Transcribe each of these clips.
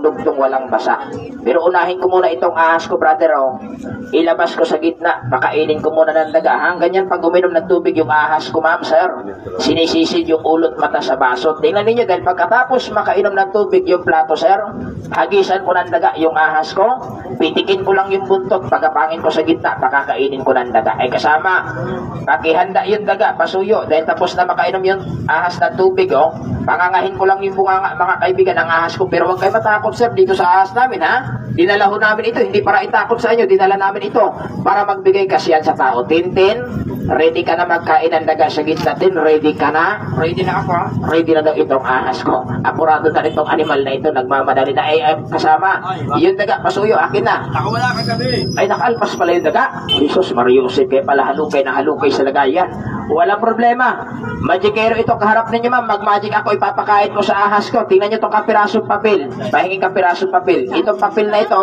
dugtong walang basa. Pero unahin ko muna itong ahas ko, brother, oh. Ilabas ko sa gitna, pakainin ko muna ng daga. Ganyan pag uminom ng tubig yung ahas ko, ma'am, sir. Sinisisid yung ulot mata sa baso. Tingnan ninyo, dahil pagkatapos makainom ng tubig yung plato, sir, hagisan ko ng daga yung ahas ko, pitikin ko lang yung buntot, pagkapangin ko sa gitna, pakakainin ko ng daga. Ay kasama, pakihanda yung daga, pasuyo, dahil tapos na makainom yung ahas ng tubig, oh. Pangangahin ko lang yung bunganga, mga kaibigan, ng ahas ko. Pero huwag kayo matakot, sir, dito sa ahas namin, ha? Dinala ho namin ito, hindi para itakot sa inyo, dinala namin ito para magbigay kasiyan sa tao. Tintin, ready ka na magkain ng daga sa gitna, tin, ready ka na? Ready na ako, ha? Ready na daw itong ahas ko. Apurado na itong animal na ito, nagmamadali na. Ay, kasama, yung daga, pasuyo, akin na. Ako wala kagabi. Ay, nakalpas pala yung daga. Jesus, Mariusip, kaya pala halukay na halukay sa lagayan. Walang problema. Magikero ito kaharap ninyo, ma'am. Mag-magic ako, ipapakain ko sa ahas ko. Tingnan nyo itong kapirasong papel. Pahingin kapirasong papel. Itong papel na ito,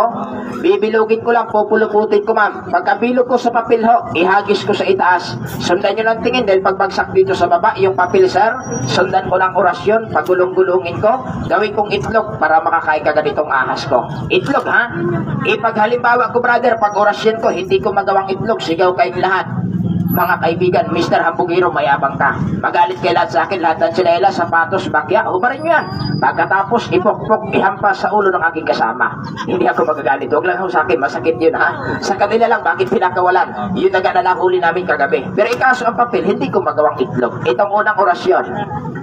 bibilugin ko lang, pupuluputin ko, ma'am. Pagkabilog ko sa papel ho, ihagis ko sa itaas. Sundan nyo lang tingin, dahil pagbagsak dito sa baba, yung papel, sir, sundan ko lang orasyon, pagulong-gulungin ko, gawin kong itlog para makakain ka ganitong ahas ko. Itlog, ha? Ipaghalimbawa ko, brother, pag orasyon ko, hindi ko magawang itlog, sigaw kayong lahat. Mga kaibigan, Mr. Hambugiro, mayabang ka. Magalit kay lahat sa akin, lahat ng tsinelas, sapatos, bakya, hubarin nyo yan. Pagkatapos, ipokpok, ihampas sa ulo ng aking kasama. Hindi ako magagalit. Huwag lang ako sa akin, masakit yun, ha? Sa kanila lang, bakit pinakawalan? Yun na na nahuli namin kagabi. Pero ikaso ang papel, hindi ko magawang itlog. Itong unang orasyon,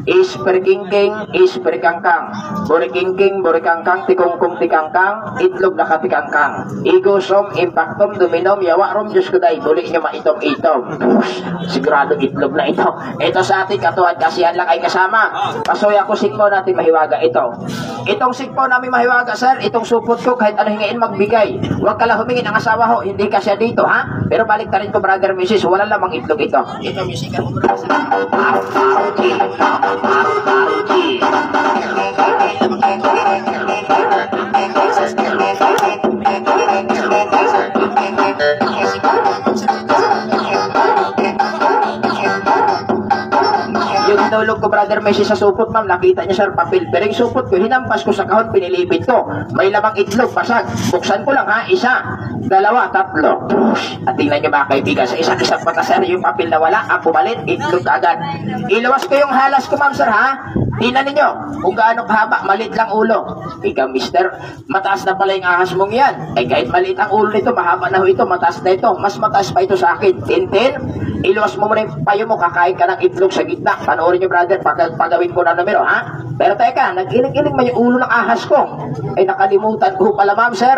isperkingking, isperkangkang, borikingking, borikangkang, tikungkung tikangkang, itlog na katikangkang, igusom, impactum, duminom, yawarom, Diyos ko day, tuli nyo maitom-itom. Sigurado itlog na ito. Ito sa ating katuhan, kasihan lang ay kasama. Pasoy ako sikpo natin mahiwaga ito. Itong sikpo namin mahiwaga, sir, itong supot ko, kahit ano hingain magbigay. Huwag ka lang humingin ang asawa ho, hindi ka siya dito, ha? Pero balik ta rin ko, brother, Mrs. Wala lamang itlog ito. Ito, musikan mo muna sa yung hinulog ko, brother Messi, sa supot, ma'am, nakita niya, sir, papel. Pero yung supot ko, hinampas ko sa kahon, pinilipit ko. May lamang itlog, pasag. Buksan ko lang, ha? Isa, dalawa, tatlo. At tingnan niyo, mga kaibigan, sa isang mata, sir, yung papel na wala, ang pumalit, itlog agad. Ilawas ko yung halas ko, ma'am, sir, ha? Tingnan ninyo, kung gaano kahaba, maliit lang ulo. Ikaw, mister, mataas na pala yung ahas mong yan. Ay, kahit maliit ang ulo nito, mahaba na ho ito, mataas na ito. Mas mataas pa ito sa akin. Tintin, iluwas mo muna yung payo mo, kakain ka ng itlog sa gitna. Panoorin nyo, brother, pagawin ko na numero, ha? Pero teka, nag-iling-iling man yung ulo ng ahas ko. Ay, nakalimutan ko pala, ma'am, sir.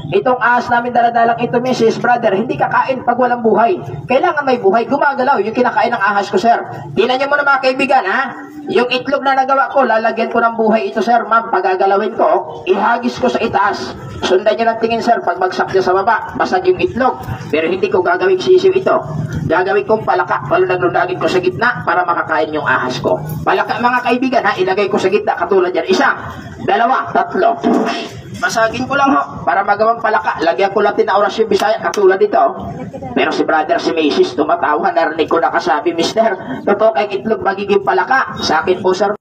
Itong ahas namin daladalang ito, Mrs. Brother, hindi kakain pag walang buhay. Kailangan may buhay. Gumagalaw yung kinakain ng ahas ko, sir. Tingnan nyo muna, mga kaibigan, ha? Yung itlog na nagawa ko, lalagyan ko ng buhay ito, sir, ma'am. Pagagalawin ko, ihagis ko sa itaas. Sundan nyo ng tingin, sir, pag bagsak niya sa baba, basag yung itlog. Pero hindi ko gagawing sisiw ito. Gagawin kong palaka, palunag-lunagin ko sa gitna para makakain yung ahas ko. Palaka, mga kaibigan, ha? Ilagay ko sa gitna, katulad yan. Isa, dalawa, tatlo. Masagin ko lang ho, para magawang palaka. Lagyan ko Latin na orasyon Bisaya, katulad ito. Pero si brother, si Macy's, tumatawa, narinig ko nakasabi, mister, totoo kayong itlog magiging palaka. Sa akin po, sir,